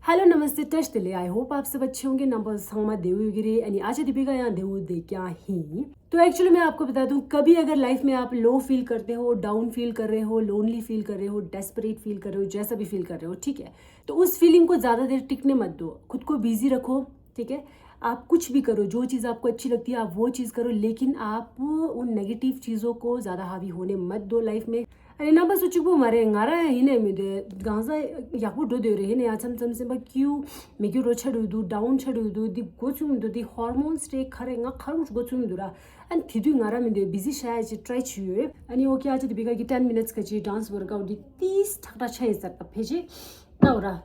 हेलो नमस्ते टच दिले I hope आप सब अच्छे होंगे नंबर संगमा देवगिरी यानी आज दीपिका यहाँ देव दे क्या ही तो एक्चुअली मैं आपको बता दूं कभी अगर लाइफ में आप लो फील करते हो डाउन फील कर रहे हो लोनली फील कर रहे हो डेस्परेट फील कर रहे हो जैसा भी फील कर रहे हो ठीक है तो उस फीलिंग को ज़्यादा देर टिकने मत दो खुद को बिजी रखो ठीक है आप कुछ भी करो जो चीज़ आपको अच्छी लगती है आप वो चीज़ करो लेकिन आप उन नेगेटिव चीज़ों को ज़्यादा हावी होने मत दो लाइफ में अरे ना बस उचिक मारे ngara hine mi de ganza yaku do de re hine acham cham se ba kyu me kyu ro chadu du down chadu du di gochum du di hormones te khare nga kharu gochum du ra and thidu ngara mi de busy sha ji try chu ani okay acha di biga 10 minutes ka ji dance workout di 30 thakta chai sak pheji taura